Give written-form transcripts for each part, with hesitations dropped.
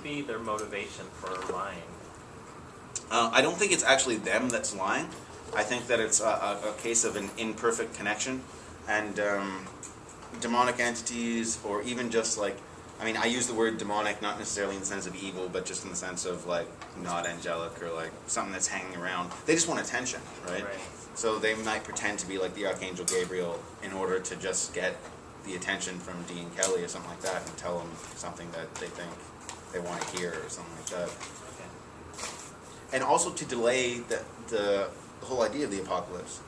be their motivation for lying? I don't think it's actually them that's lying. I think that it's a case of an imperfect connection, and demonic entities, or even just like, I mean, I use the word demonic not necessarily in the sense of evil, but just in the sense of like not angelic, or like something that's hanging around. They just want attention, right? So they might pretend to be like the Archangel Gabriel in order to just get the attention from Dean Kelly or something like that, and tell them something that they think they want to hear or something like that. Okay. And also to delay the whole idea of the apocalypse.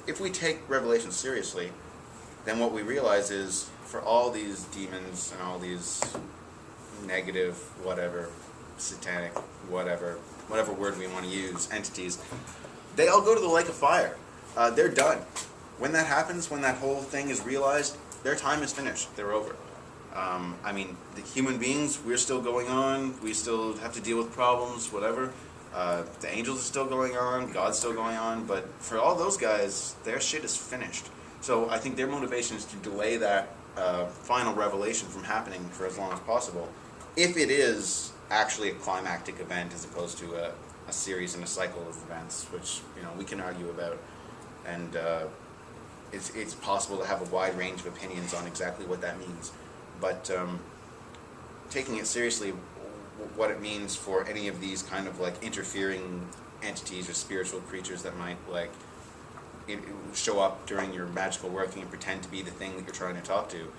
If we take Revelation seriously, then what we realize is, for all these demons and all these negative, whatever, satanic, whatever word we want to use, entities, they all go to the lake of fire. They're done. When that happens, when that whole thing is realized, their time is finished. They're over. I mean, the human beings, we're still going on. We still have to deal with problems, whatever. The angels are still going on. God's still going on. But for all those guys, their shit is finished. So I think their motivation is to delay that final revelation from happening for as long as possible, if it is actually a climactic event as opposed to a series and a cycle of events, which we can argue about. And it's possible to have a wide range of opinions on exactly what that means. But taking it seriously, what it means for any of these kind of like interfering entities or spiritual creatures that might like show up during your magical working and pretend to be the thing that you're trying to talk to,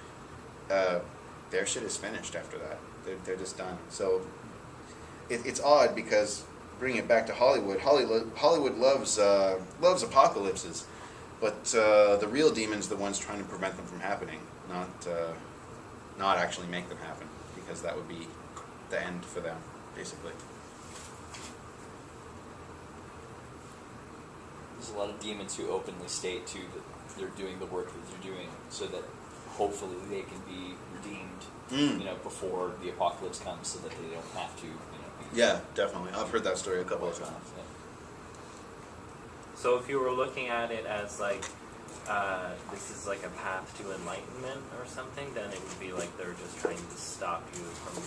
their shit is finished after that. They're just done. So it's odd, because bringing it back to Hollywood loves apocalypses, but the real demons are the ones trying to prevent them from happening, not actually make them happen, because that would be the end for them, basically. There's a lot of demons who openly state too that they're doing the work that they're doing so that hopefully they can be redeemed, before the apocalypse comes, so that they don't have to, Yeah, definitely. I've heard that story a couple of times. Yeah. So if you were looking at it as like, this is like a path to enlightenment or something, then it would be like they're just trying to stop you from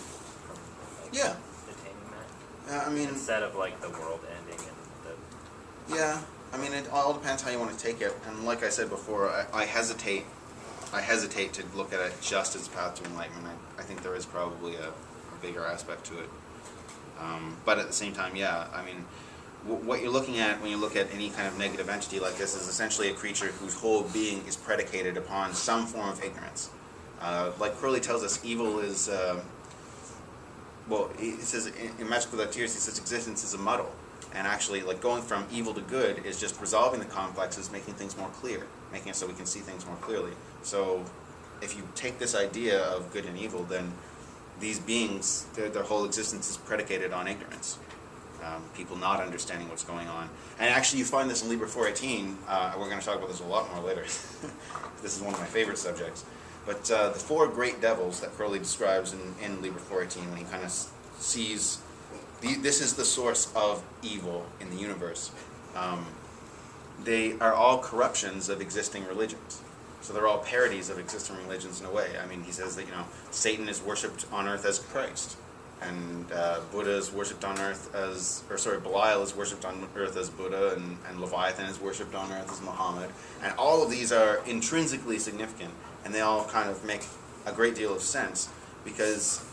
like, attaining that. I mean, instead of like the world ending and the. Yeah, I mean, it all depends how you want to take it. And like I said before, I hesitate to look at it just as a path to enlightenment. I think there is probably a bigger aspect to it. But at the same time, yeah, I mean, what you're looking at when you look at any kind of negative entity like this is essentially a creature whose whole being is predicated upon some form of ignorance. Like Crowley tells us, evil is, he says in Magical Without Tears, he says existence is a muddle. And actually, like, going from evil to good is just resolving the complexes, making things more clear, making it so we can see things more clearly. So if you take this idea of good and evil, then these beings, their whole existence is predicated on ignorance. People not understanding what's going on. And actually you find this in Liber 418. We're going to talk about this a lot more later. This is one of my favorite subjects. But the four great devils that Crowley describes in Liber 418, when he kind of sees this is the source of evil in the universe. They are all corruptions of existing religions. So they're all parodies of existing religions in a way. I mean, he says that, Satan is worshipped on earth as Christ. And Buddha is worshipped on earth as, Belial is worshipped on earth as Buddha, and Leviathan is worshipped on earth as Muhammad. And all of these are intrinsically significant, and they all kind of make a great deal of sense, because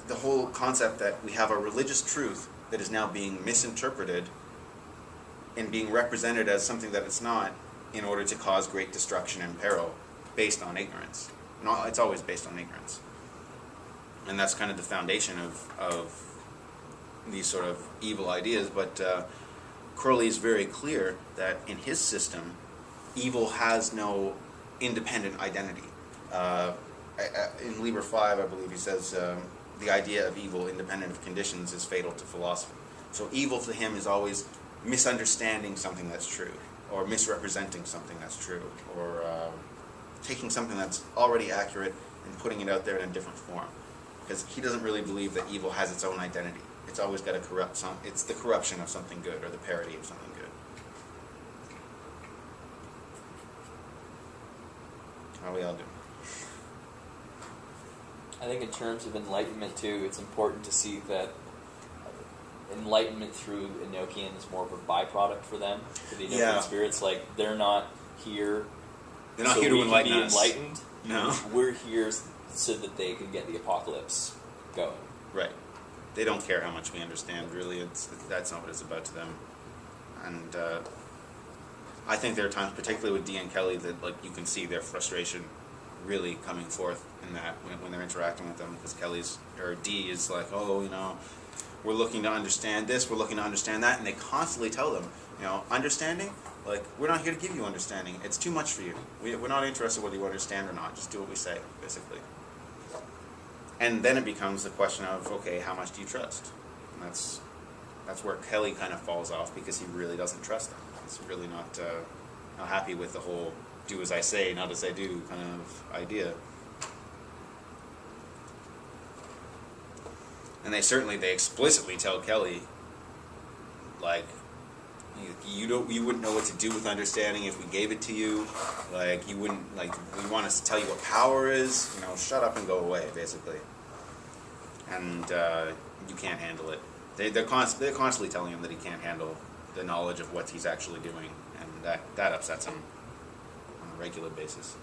the whole concept that we have a religious truth that is now being misinterpreted and being represented as something that it's not, in order to cause great destruction and peril based on ignorance. No, it's always based on ignorance. And that's kind of the foundation of these sort of evil ideas. But Crowley is very clear that in his system, evil has no independent identity. In Liber 5, I believe he says, the idea of evil independent of conditions is fatal to philosophy. So evil to him is always misunderstanding something that's true, or misrepresenting something that's true, or taking something that's already accurate and putting it out there in a different form. Because he doesn't really believe that evil has its own identity. It's always got to corrupt it's the corruption of something good, or the parody of something good. How are we all doing? I think in terms of enlightenment too, it's important to see that enlightenment through Enochian is more of a byproduct for them, for the Enochian spirits. Like, they're not here. They're not so here to we enlighten can be us. enlightened. No. We're here so that they can get the apocalypse going. Right. They don't care how much we understand, really. That's not what it's about to them. And I think there are times, particularly with Dee and Kelly, that like you can see their frustration really coming forth in that when they're interacting with them, because Dee is like, oh, you know, we're looking to understand this, we're looking to understand that, and they constantly tell them, you know, understanding, like, we're not here to give you understanding. It's too much for you. We're not interested whether you understand or not. Just do what we say, basically. And then it becomes the question of, okay, how much do you trust? And that's where Kelly kind of falls off, because he really doesn't trust them. He's really not happy with the whole do as I say, not as I do kind of idea. And they explicitly tell Kelly, like, you wouldn't know what to do with understanding if we gave it to you. Like, you wouldn't, like, we want us to tell you what power is. You know, shut up and go away, basically. And you can't handle it. They're constantly telling him that he can't handle the knowledge of what he's actually doing, and that upsets him on a regular basis.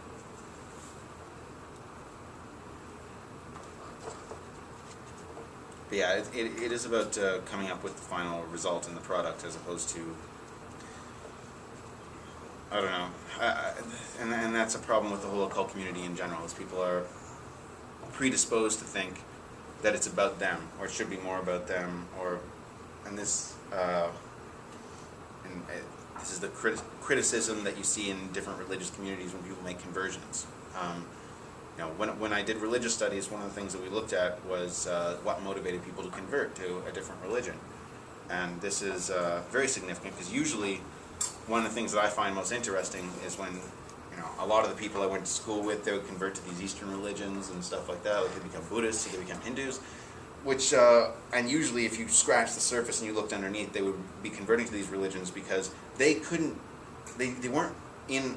But yeah, it is about coming up with the final result in the product, as opposed to, I don't know, and that's a problem with the whole occult community in general, is people are predisposed to think that it's about them, or it should be more about them, and this is the criticism that you see in different religious communities when people make conversions. You know, when I did religious studies, one of the things that we looked at was what motivated people to convert to a different religion. And this is very significant, because usually one of the things that I find most interesting is when, you know, a lot of the people I went to school with, they would convert to these Eastern religions and stuff like that. Like, they become Buddhists, they become Hindus, which, and usually if you scratch the surface and you looked underneath, they would be converting to these religions because they weren't in